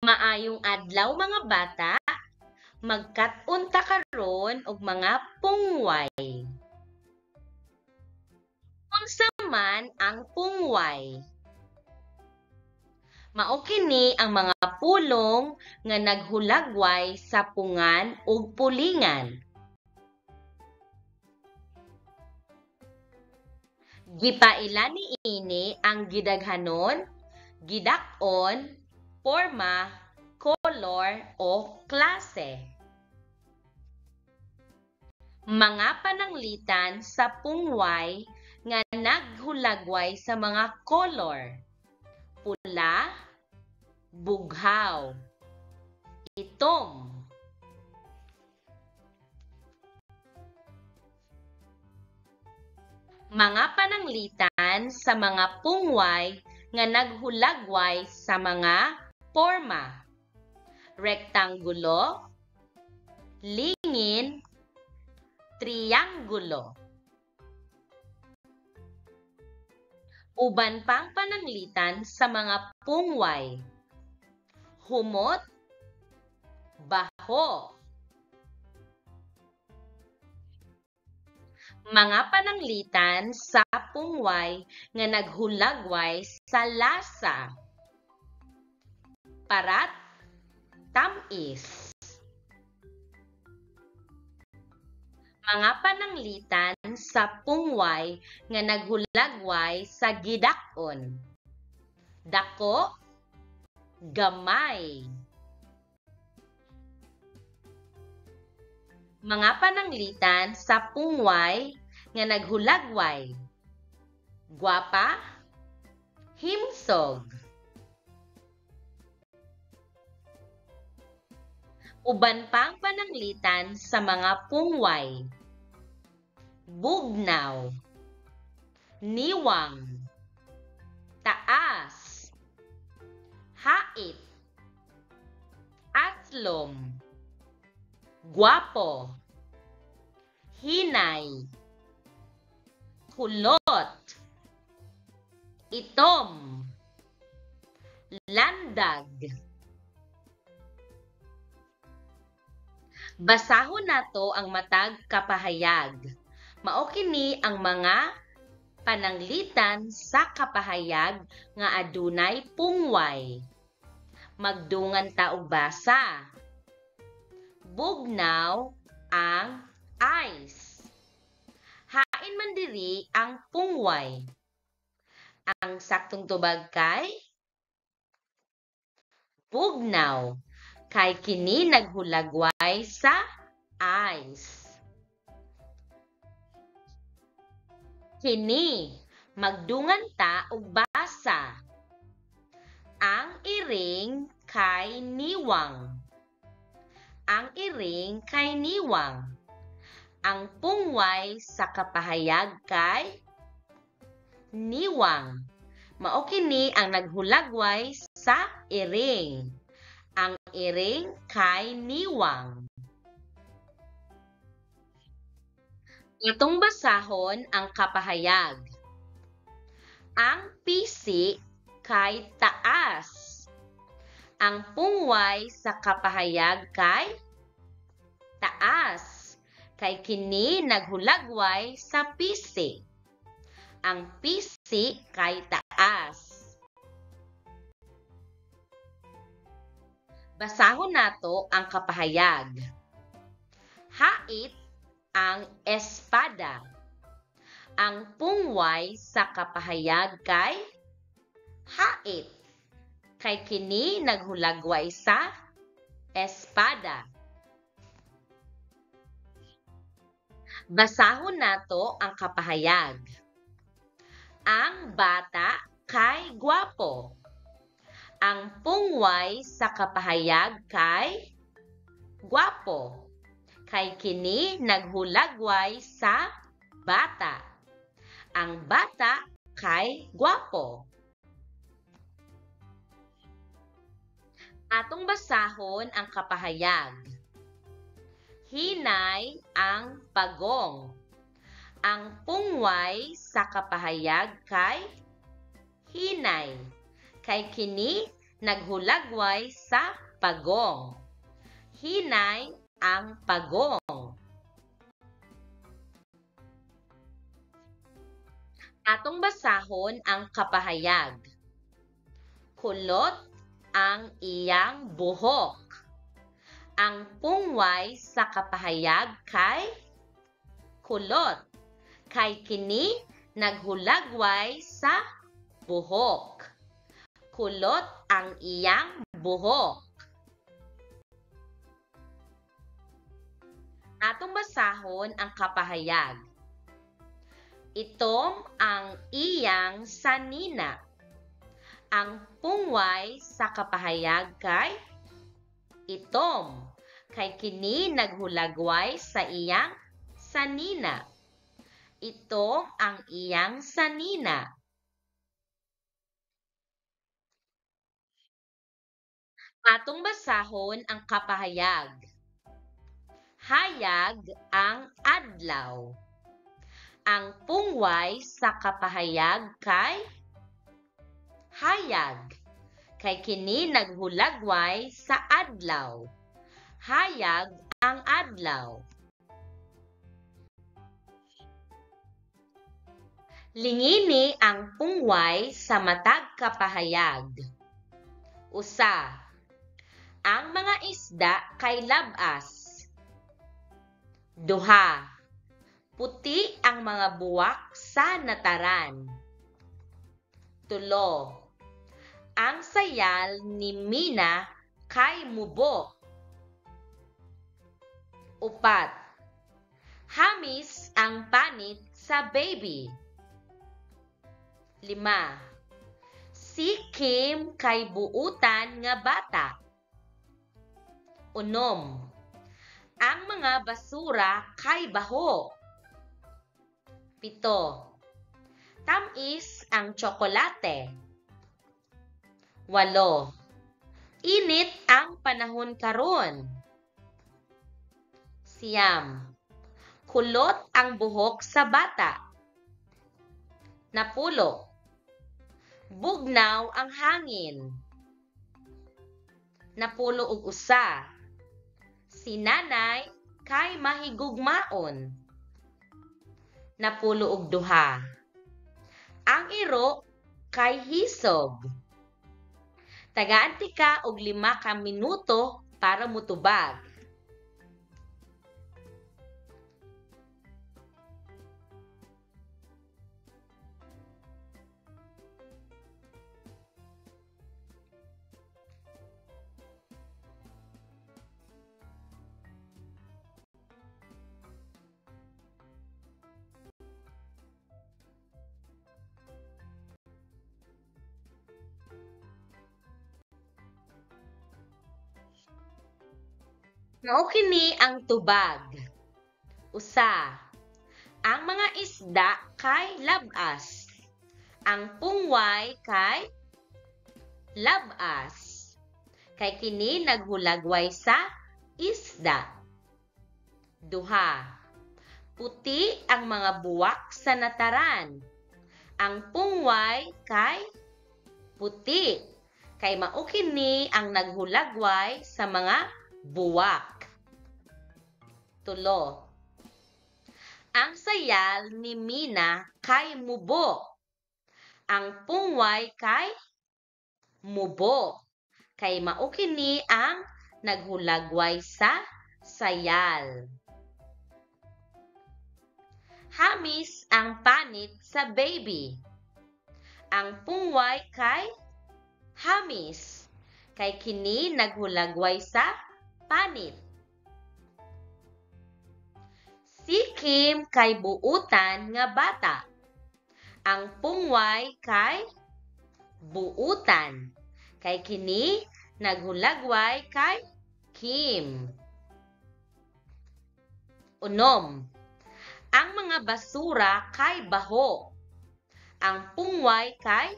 Maayong adlaw mga bata, magkat-unta karon og mga pungway. Unsa man ang pungway? Mao kini ang mga pulong nga naghulagway sa pungan ug pulingan. Gipaila niini ang gidaghanon, gidak-on, porma, kolor o klase. Mga pananglitan sa pungway nga naghulagway sa mga kolor: pula, bughaw, itom. Mga pananglitan sa mga pungway nga naghulagway sa mga porma: rektangulo, lingin, trianggulo. Uban pang pananglitan sa mga pungway: humot, baho. Mga pananglitan sa pungway nga naghulagway sa lasa: parat, tamis. Mga pananglitan sa pungway nga naghulagway sa gidak-on: dako, gamay. Mga pananglitan sa pungway nga naghulagway: gwapa, himsog. Uban pang pananglitan sa mga pungway: bugnaw, niwang, taas, hait, aslom, gwapo, hinay, kulot, itom, landag. Basahon nato ang matag kapahayag. Mao kini ang mga pananglitan sa kapahayag nga adunay pungway. Magdungan ta og basa. Bugnaw ang ice. Hain man diri ang pungway. Ang saktong tubag kay bugnaw, kay kini naghulagway sa ice. Kini magdungan ta og basa. Ang iring kay niwang. Ang iring kay niwang. Ang pungway sa kapahayag kay niwang. Mao kini ang naghulagway sa iring. Ang iring kay niwang. Itong basahon ang kapahayag. Ang pisi kay taas. Ang pungway sa kapahayag kay taas, kay kini naghulagway sa pisi. Ang pisi kay taas. Basahon nato ang kapahayag. Hait ang espada. Ang pungway sa kapahayag kay hait, kay kini naghulagway sa espada. Basahon nato ang kapahayag. Ang bata kay gwapo. Ang pungway sa kapahayag kay gwapo, kay kini naghulagway sa bata. Ang bata kay gwapo. Atong basahon ang kapahayag. Hinay ang pagong. Ang pungway sa kapahayag kay hinay, kay kini naghulagway sa pagong. Hinay ang pagong. Atong basahon ang kapahayag. Kulot ang iyang buhok. Ang pungway sa kapahayag kay kulot, kay kini naghulagway sa buhok. Kulot ang iyang buhok. Atong basahon ang kapahayag. Itom ang iyang sanina. Ang pungway sa kapahayag kay itom, kay kini naghulagway sa iyang sanina. Itom ang iyang sanina. Atong basahon ang kapahayag. Hayag ang adlaw. Ang pungway sa kapahayag kay hayag, kay kini naghulagway sa adlaw. Hayag ang adlaw. Lingini ang pungway sa matag kapahayag. Usa, ang mga isda kay labas. Duha, puti ang mga buwak sa nataran. Tulo, ang sayal ni Mina kay mubo. Upat, hamis ang panit sa baby. 5, si Kim kay buutan nga bata. 6, ang mga basura kay baho. 7, tamis ang tsokolate. 8, init ang panahon karon. 9, kulot ang buhok sa bata. 10, bugnaw ang hangin. 11, si nanay kay mahigugmaon. 12, ang iro kay hisog. Tagaanti ka og 5 ka minuto para mutubag. Mao kini ang tubag. Usa, ang mga isda kay labas. Ang pungway kay labas, kay kini naghulagway sa isda. Duha, puti ang mga buwak sa nataran. Ang pungway kay puti, kay mao kini ang naghulagway sa mga buwak. 3, ang sayal ni Mina kay mubo. Ang pungway kay mubo, kay mao kini ang naghulagway sa sayal. Hamis ang panit sa baby. Ang pungway kay hamis, kay kini naghulagway sa panit. Si Kim kay buutan nga bata. Ang pungway kay buutan, kay kini naghulagway kay Kim. 6, ang mga basura kay baho. Ang pungway kay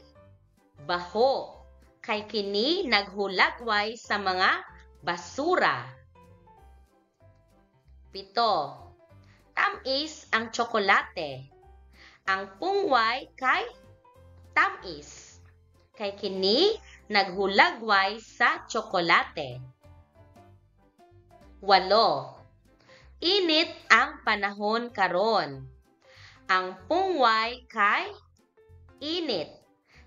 baho, kay kini naghulagway sa mga basura. 7, tamis ang tsokolate. Ang pungway kay tamis, kay kini naghulagway sa tsokolate. 8. Init ang panahon karon. Ang pungway kay init,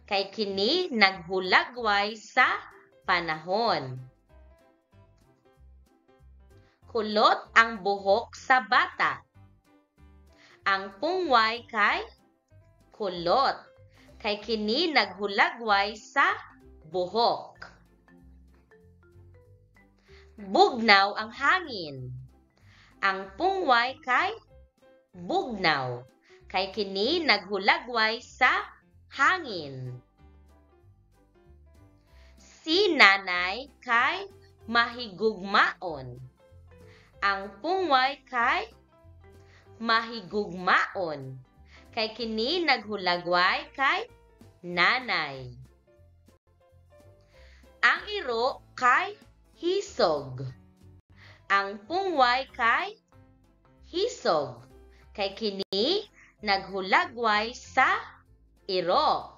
kay kini naghulagway sa panahon. Kulot ang buhok sa bata. Ang pungway kay kulot, kay kini naghulagway sa buhok. Bugnaw ang hangin. Ang pungway kay bugnaw, kay kini naghulagway sa hangin. Si nanay kay mahigugmaon. Ang pungway kay mahigugmaon, kay kini naghulagway kay nanay. Ang iro kay hisog. Ang pungway kay hisog, kay kini naghulagway sa iro.